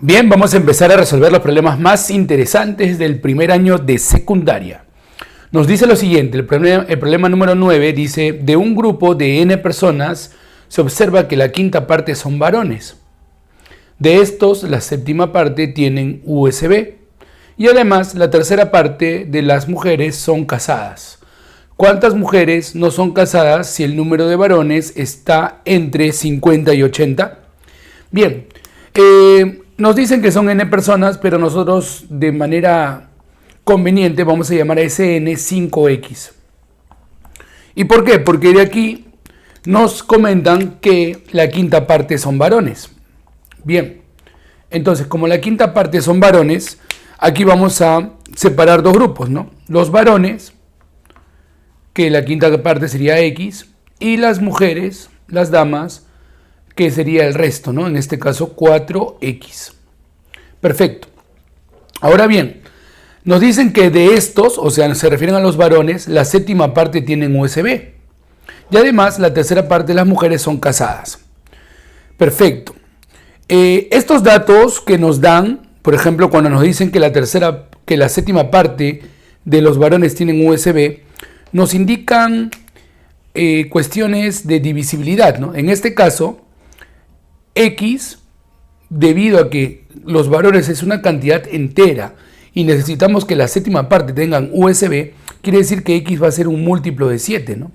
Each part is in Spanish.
Bien, vamos a empezar a resolver los problemas más interesantes del primer año de secundaria. Nos dice lo siguiente, el problema número 9 dice, de un grupo de n personas se observa que la quinta parte son varones. De estos, la séptima parte tienen USB. Y además, la tercera parte de las mujeres son casadas. ¿Cuántas mujeres no son casadas si el número de varones está entre 50 y 80? Bien, nos dicen que son n personas, pero nosotros de manera conveniente vamos a llamar a ese n 5x. ¿Y por qué? Porque de aquí nos comentan que la quinta parte son varones. Bien, entonces como la quinta parte son varones, aquí vamos a separar dos grupos, ¿no? Los varones, que la quinta parte sería x, y las mujeres, las damas, que sería el resto, ¿no? En este caso 4x. Perfecto. Ahora bien, nos dicen que de estos, o sea, se refieren a los varones, la séptima parte tienen USB. Y además, la tercera parte de las mujeres son casadas. Perfecto. Estos datos que nos dan, por ejemplo, cuando nos dicen que la séptima parte de los varones tienen USB, nos indican cuestiones de divisibilidad, ¿no? En este caso, X, debido a que los varones es una cantidad entera y necesitamos que la séptima parte tengan USB, quiere decir que X va a ser un múltiplo de 7, ¿no?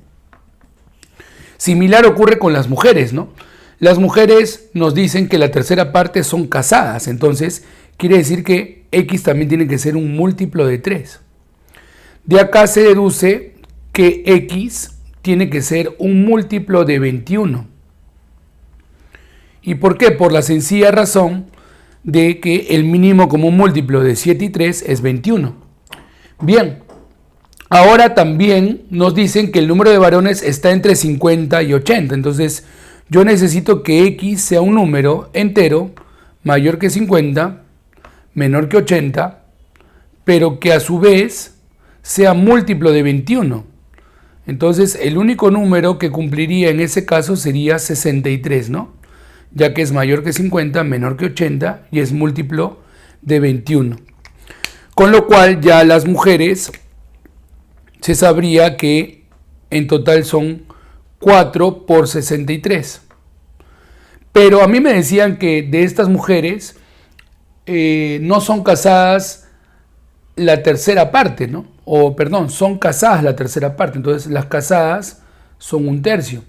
Similar ocurre con las mujeres, ¿no? Las mujeres nos dicen que la tercera parte son casadas, entonces quiere decir que X también tiene que ser un múltiplo de 3. De acá se deduce que X tiene que ser un múltiplo de 21. ¿Y por qué? Por la sencilla razón de que el mínimo común múltiplo de 7 y 3 es 21. Bien, ahora también nos dicen que el número de varones está entre 50 y 80. Entonces, yo necesito que X sea un número entero mayor que 50, menor que 80, pero que a su vez sea múltiplo de 21. Entonces, el único número que cumpliría en ese caso sería 63, ¿no? Ya que es mayor que 50, menor que 80 y es múltiplo de 21. Con lo cual ya las mujeres se sabría que en total son 4 por 63. Pero a mí me decían que de estas mujeres no son casadas la tercera parte, ¿no? O perdón, son casadas la tercera parte. Entonces las casadas son un tercio.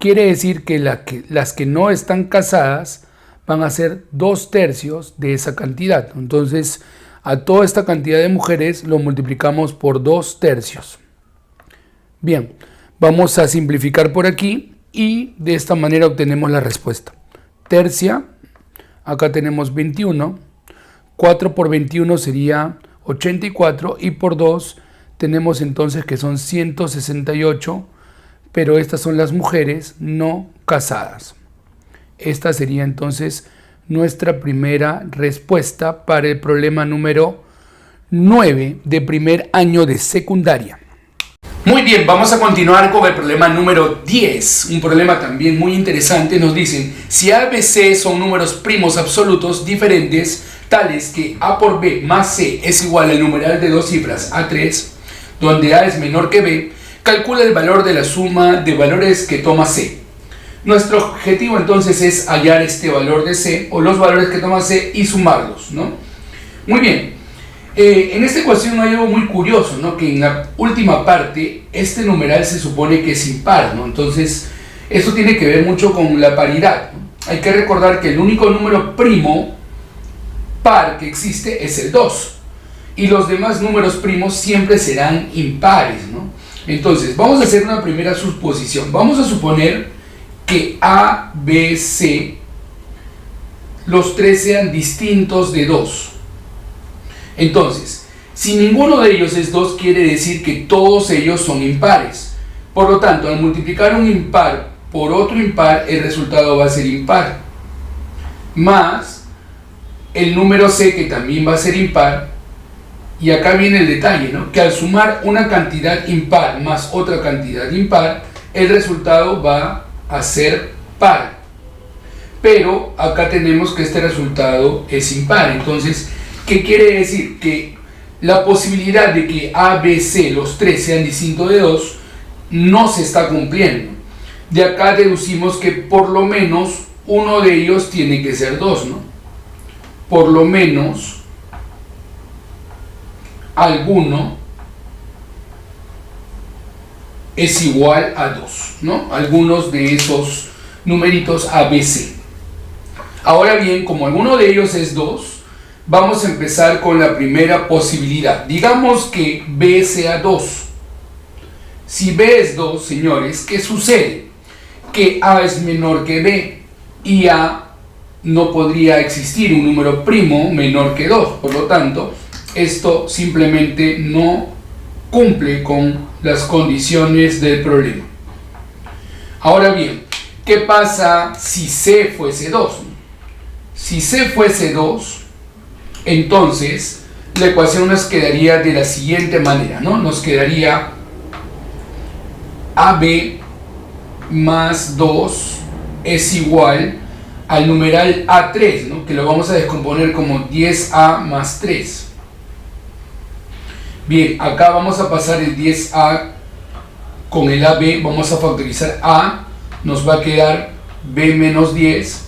Quiere decir que las que no están casadas van a ser 2/3 de esa cantidad. Entonces, a toda esta cantidad de mujeres lo multiplicamos por 2/3. Bien, vamos a simplificar por aquí y de esta manera obtenemos la respuesta. Tercia, acá tenemos 21. 4 por 21 sería 84 y por 2 tenemos entonces que son 168. Pero estas son las mujeres no casadas. Esta sería entonces nuestra primera respuesta para el problema número 9 de primer año de secundaria. Muy bien, vamos a continuar con el problema número 10. Un problema también muy interesante. Nos dicen, si A, B, C son números primos absolutos diferentes, tales que A por B más C es igual al numeral de dos cifras A3, donde A es menor que B, calcula el valor de la suma de valores que toma C. Nuestro objetivo entonces es hallar este valor de C o los valores que toma C y sumarlos, ¿no? Muy bien. En esta ecuación hay algo muy curioso, ¿no? Que en la última parte este numeral se supone que es impar, ¿no? Entonces esto tiene que ver mucho con la paridad, ¿no? Hay que recordar que el único número primo par que existe es el 2 y los demás números primos siempre serán impares, ¿no? Entonces, vamos a hacer una primera suposición. Vamos a suponer que A, B, C, los tres sean distintos de 2. Entonces, si ninguno de ellos es 2, quiere decir que todos ellos son impares. Por lo tanto, al multiplicar un impar por otro impar, el resultado va a ser impar. Más el número C, que también va a ser impar. Y acá viene el detalle, ¿no? Que al sumar una cantidad impar más otra cantidad impar, el resultado va a ser par. pero acá tenemos que este resultado es impar. Entonces, ¿qué quiere decir? Que la posibilidad de que A, B, C, los tres sean distintos de 2, no se está cumpliendo. De acá deducimos que por lo menos uno de ellos tiene que ser 2, ¿no? Por lo menos alguno es igual a 2, ¿no? Algunos de esos numeritos A, B, C. Ahora bien, como alguno de ellos es 2, vamos a empezar con la primera posibilidad. Digamos que B sea 2. Si B es 2, señores, ¿qué sucede? Que A es menor que B y A no podría existir un número primo menor que 2. Por lo tanto, esto simplemente no cumple con las condiciones del problema. Ahora bien, ¿qué pasa si C fuese 2? Si C fuese 2, entonces la ecuación nos quedaría de la siguiente manera, ¿no? Nos quedaría AB más 2 es igual al numeral A3, ¿no? Que lo vamos a descomponer como 10A más 3. Bien, acá vamos a pasar el 10A con el AB, vamos a factorizar A, nos va a quedar B menos 10,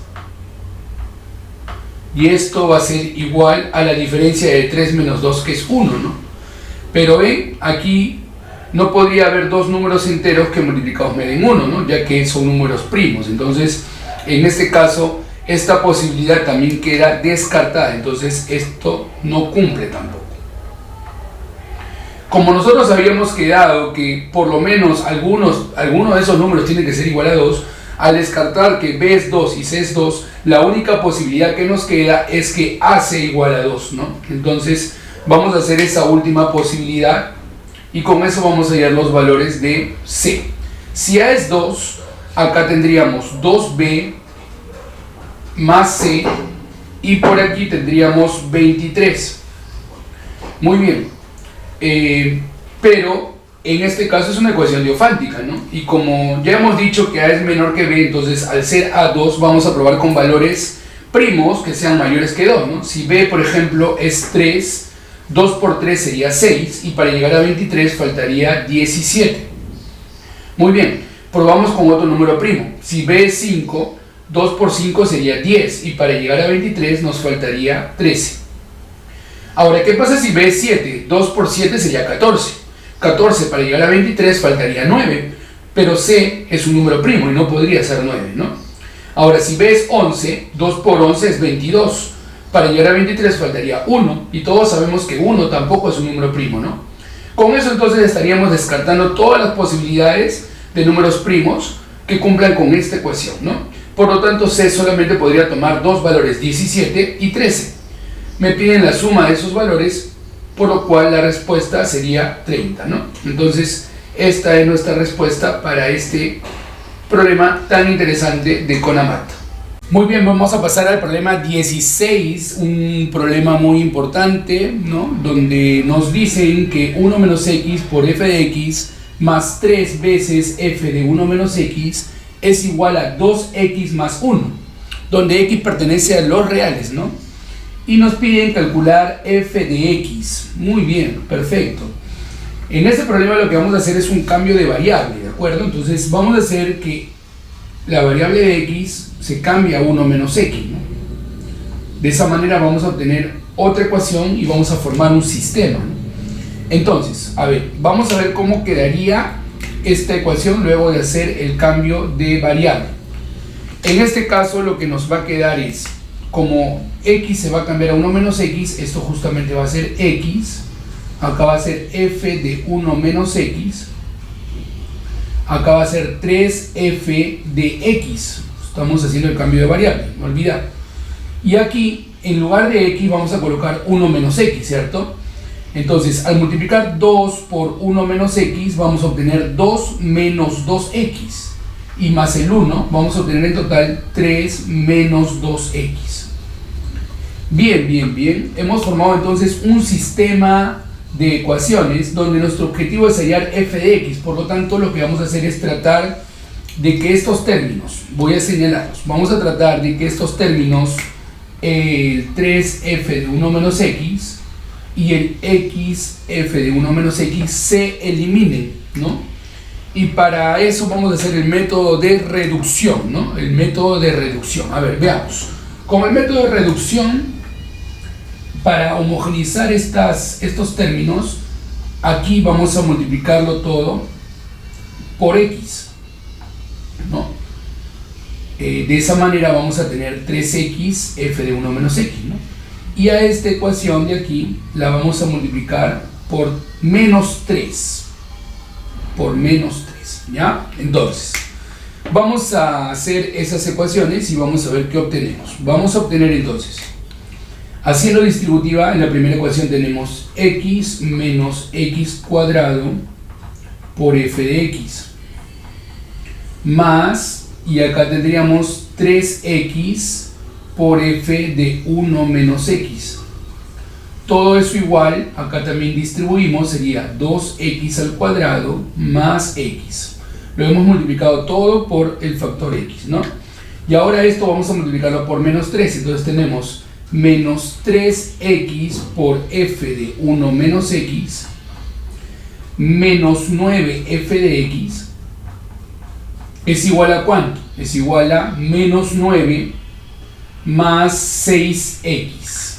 y esto va a ser igual a la diferencia de 3 menos 2, que es 1, ¿no? Pero ven, aquí no podría haber dos números enteros que multiplicados me den 1, ¿no? Ya que son números primos. Entonces, en este caso, esta posibilidad también queda descartada. Entonces, esto no cumple tampoco. Como nosotros habíamos quedado que por lo menos alguno de esos números tiene que ser igual a 2, al descartar que B es 2 y C es 2, la única posibilidad que nos queda es que A sea igual a 2, ¿no? Entonces, vamos a hacer esa última posibilidad y con eso vamos a hallar los valores de C. Si A es 2, acá tendríamos 2B más C y por aquí tendríamos 23. Muy bien. Pero en este caso es una ecuación diofántica, ¿no? Y como ya hemos dicho que A es menor que B, entonces al ser A2 vamos a probar con valores primos que sean mayores que 2, ¿no? Si B, por ejemplo, es 3, 2 por 3 sería 6 y para llegar a 23 faltaría 17. Muy bien, probamos con otro número primo. Si B es 5, 2 por 5 sería 10 y para llegar a 23 nos faltaría 13. Ahora, ¿qué pasa si B es 7? 2 por 7 sería 14. 14 para llegar a 23 faltaría 9, pero C es un número primo y no podría ser 9, ¿no? Ahora, si B es 11, 2 por 11 es 22. Para llegar a 23 faltaría 1, y todos sabemos que 1 tampoco es un número primo, ¿no? Con eso entonces estaríamos descartando todas las posibilidades de números primos que cumplan con esta ecuación, ¿no? Por lo tanto, C solamente podría tomar dos valores, 17 y 13. Me piden la suma de esos valores, por lo cual la respuesta sería 30, ¿no? Entonces, esta es nuestra respuesta para este problema tan interesante de CONAMAT. Muy bien, vamos a pasar al problema 16, un problema muy importante, ¿no? Donde nos dicen que 1 menos x por f de x más 3 veces f de 1 menos x es igual a 2x más 1, donde x pertenece a los reales, ¿no? Y nos piden calcular f de x. Muy bien, perfecto. En este problema lo que vamos a hacer es un cambio de variable, ¿de acuerdo? Entonces vamos a hacer que la variable de x se cambia a 1 menos x, ¿no? De esa manera vamos a obtener otra ecuación y vamos a formar un sistema, ¿no? Entonces, a ver, vamos a ver cómo quedaría esta ecuación luego de hacer el cambio de variable. En este caso lo que nos va a quedar es, como x se va a cambiar a 1 menos x, esto justamente va a ser x, acá va a ser f de 1 menos x, acá va a ser 3f de x, estamos haciendo el cambio de variable, no olvidar. Y aquí, en lugar de x, vamos a colocar 1 menos x, ¿cierto? Entonces, al multiplicar 2 por 1 menos x, vamos a obtener 2 menos 2x. Y más el 1, vamos a obtener en total 3 menos 2x. Bien, bien, bien. Hemos formado entonces un sistema de ecuaciones donde nuestro objetivo es hallar f de x. Por lo tanto, lo que vamos a hacer es tratar de que estos términos, voy a señalarlos, vamos a tratar de que estos términos, el 3f de 1 menos x y el xf de 1 menos x se eliminen, ¿no? Y para eso vamos a hacer el método de reducción, ¿no? El método de reducción. A ver, veamos. Con el método de reducción, para homogeneizar estos términos, aquí vamos a multiplicarlo todo por x, ¿no? De esa manera vamos a tener 3x f de 1 menos x, ¿no? Y a esta ecuación de aquí la vamos a multiplicar por menos 3. Por menos 3, ¿ya? Entonces, vamos a hacer esas ecuaciones y vamos a ver qué obtenemos. Vamos a obtener entonces, haciendo distributiva, en la primera ecuación tenemos x menos x cuadrado por f de x, más, y acá tendríamos 3x por f de 1 menos x. Todo eso igual, acá también distribuimos, sería 2x al cuadrado más x. Lo hemos multiplicado todo por el factor x, ¿no? Y ahora esto vamos a multiplicarlo por menos 3, entonces tenemos menos 3x por f de 1 menos x menos 9f de x es igual a ¿cuánto? Es igual a menos 9 más 6x.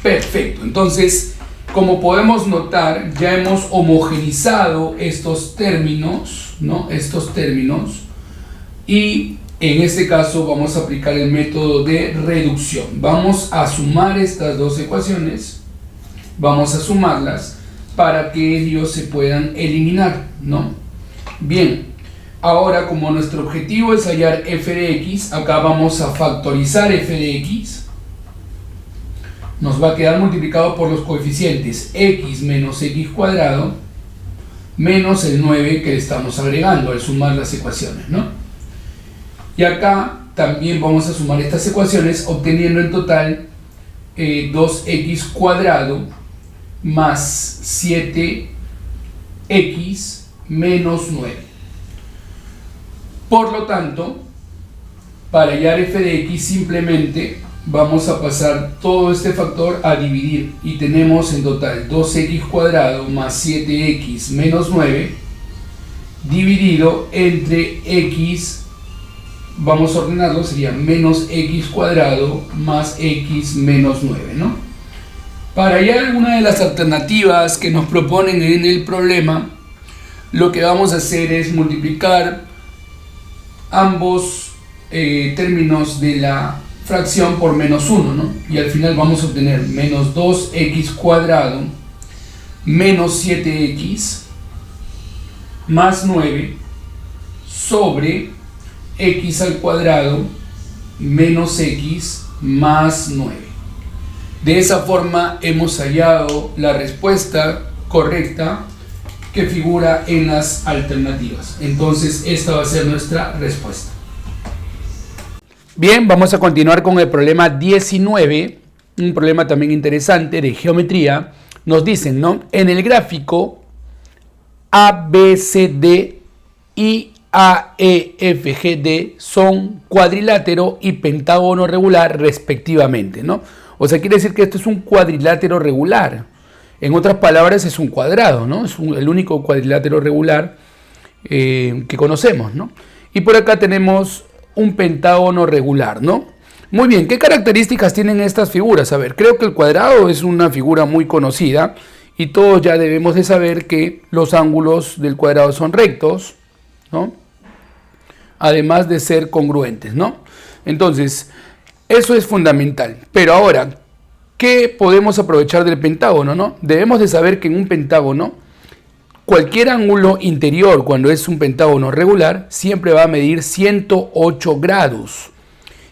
Perfecto, entonces, como podemos notar, ya hemos homogeneizado estos términos, ¿no? Estos términos, y en este caso vamos a aplicar el método de reducción. Vamos a sumar estas dos ecuaciones, vamos a sumarlas para que ellos se puedan eliminar, ¿no? Bien, ahora como nuestro objetivo es hallar f de x, acá vamos a factorizar f de x. Nos va a quedar multiplicado por los coeficientes x menos x cuadrado menos el 9 que le estamos agregando al sumar las ecuaciones, ¿no? Y acá también vamos a sumar estas ecuaciones obteniendo en total 2x cuadrado más 7x menos 9. Por lo tanto, para hallar f de x simplemente vamos a pasar todo este factor a dividir y tenemos en total 2x cuadrado más 7x menos 9 dividido entre x, vamos a ordenarlo, sería menos x cuadrado más x menos 9, ¿no? Para hallar alguna de las alternativas que nos proponen en el problema, lo que vamos a hacer es multiplicar ambos términos de la fracción por menos 1, ¿no? Y al final vamos a obtener menos 2x cuadrado menos 7x más 9 sobre x al cuadrado menos x más 9. De esa forma hemos hallado la respuesta correcta que figura en las alternativas. Entonces esta va a ser nuestra respuesta. Bien, vamos a continuar con el problema 19, un problema también interesante de geometría. Nos dicen, ¿no? En el gráfico ABCD y AEFGD son cuadrilátero y pentágono regular respectivamente, ¿no? O sea, quiere decir que esto es un cuadrilátero regular. En otras palabras, es un cuadrado, ¿no? Es el único cuadrilátero regular que conocemos, ¿no? Y por acá tenemos un pentágono regular, ¿no? Muy bien, ¿qué características tienen estas figuras? A ver, creo que el cuadrado es una figura muy conocida y todos ya debemos de saber que los ángulos del cuadrado son rectos, ¿no? Además de ser congruentes, ¿no? Entonces, eso es fundamental. Pero ahora, ¿qué podemos aprovechar del pentágono, no? Debemos de saber que en un pentágono, cualquier ángulo interior, cuando es un pentágono regular, siempre va a medir 108 grados.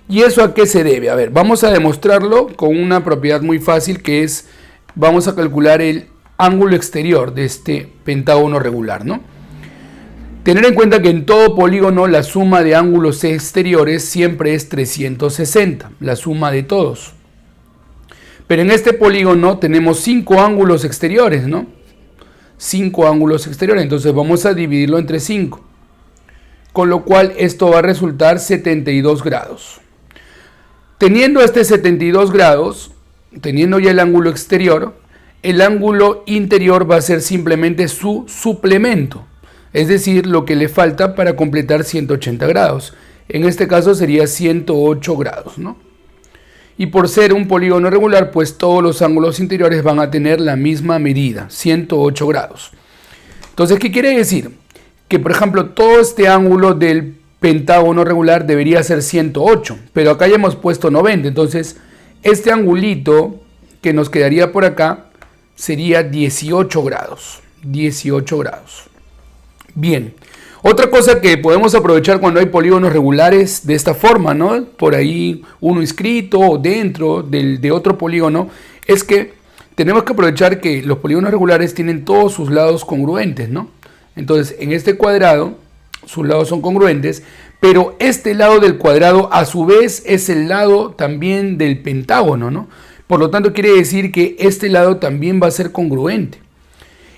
¿Y eso a qué se debe? A ver, vamos a demostrarlo con una propiedad muy fácil que es, vamos a calcular el ángulo exterior de este pentágono regular, ¿no? Tener en cuenta que en todo polígono la suma de ángulos exteriores siempre es 360, la suma de todos. Pero en este polígono tenemos 5 ángulos exteriores, ¿no? 5 ángulos exteriores, entonces vamos a dividirlo entre 5. con lo cual esto va a resultar 72 grados. Teniendo este 72 grados, teniendo ya el ángulo exterior, el ángulo interior va a ser simplemente su suplemento, es decir, lo que le falta para completar 180 grados. En este caso sería 108 grados, ¿no? Y por ser un polígono regular, pues todos los ángulos interiores van a tener la misma medida, 108 grados. Entonces, ¿qué quiere decir? Que, por ejemplo, todo este ángulo del pentágono regular debería ser 108, pero acá ya hemos puesto 90, entonces este angulito que nos quedaría por acá sería 18 grados, 18 grados. Bien, otra cosa que podemos aprovechar cuando hay polígonos regulares de esta forma, ¿no? Por ahí uno inscrito o dentro de otro polígono, es que tenemos que aprovechar que los polígonos regulares tienen todos sus lados congruentes, ¿no? Entonces, en este cuadrado, sus lados son congruentes, pero este lado del cuadrado a su vez es el lado también del pentágono, ¿no? Por lo tanto, quiere decir que este lado también va a ser congruente.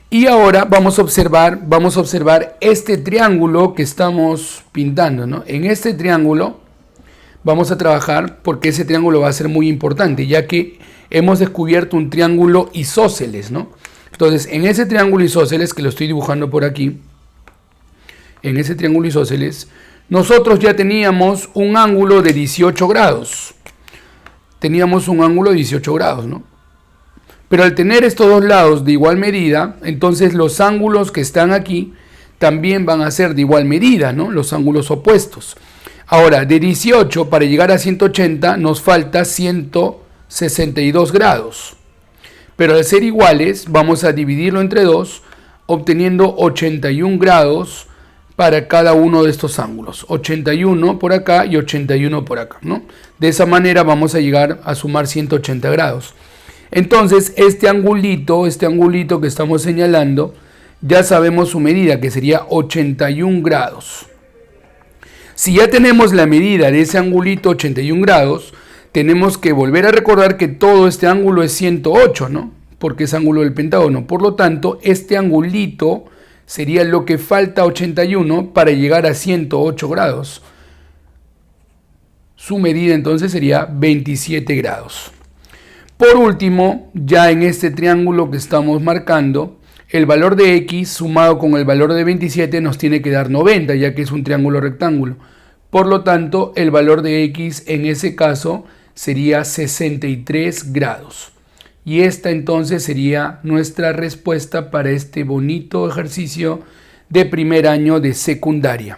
Y ahora vamos a observar este triángulo que estamos pintando, ¿no? En este triángulo vamos a trabajar porque ese triángulo va a ser muy importante, ya que hemos descubierto un triángulo isósceles, ¿no? Entonces, en ese triángulo isósceles, que lo estoy dibujando por aquí, en ese triángulo isósceles, nosotros ya teníamos un ángulo de 18 grados. Teníamos un ángulo de 18 grados, ¿no? Pero al tener estos dos lados de igual medida, entonces los ángulos que están aquí también van a ser de igual medida, ¿no? Los ángulos opuestos. Ahora, de 18 para llegar a 180 nos falta 162 grados. Pero al ser iguales, vamos a dividirlo entre 2, obteniendo 81 grados para cada uno de estos ángulos. 81 por acá y 81 por acá, ¿no? De esa manera vamos a llegar a sumar 180 grados. Entonces, este angulito que estamos señalando, ya sabemos su medida, que sería 81 grados. Si ya tenemos la medida de ese angulito 81 grados, tenemos que volver a recordar que todo este ángulo es 108, ¿no? Porque es ángulo del pentágono. Por lo tanto, este angulito sería lo que falta 81 para llegar a 108 grados. Su medida entonces sería 27 grados. Por último, ya en este triángulo que estamos marcando, el valor de x sumado con el valor de 27 nos tiene que dar 90, ya que es un triángulo rectángulo. Por lo tanto, el valor de x en ese caso sería 63 grados. Y esta entonces sería nuestra respuesta para este bonito ejercicio de primer año de secundaria.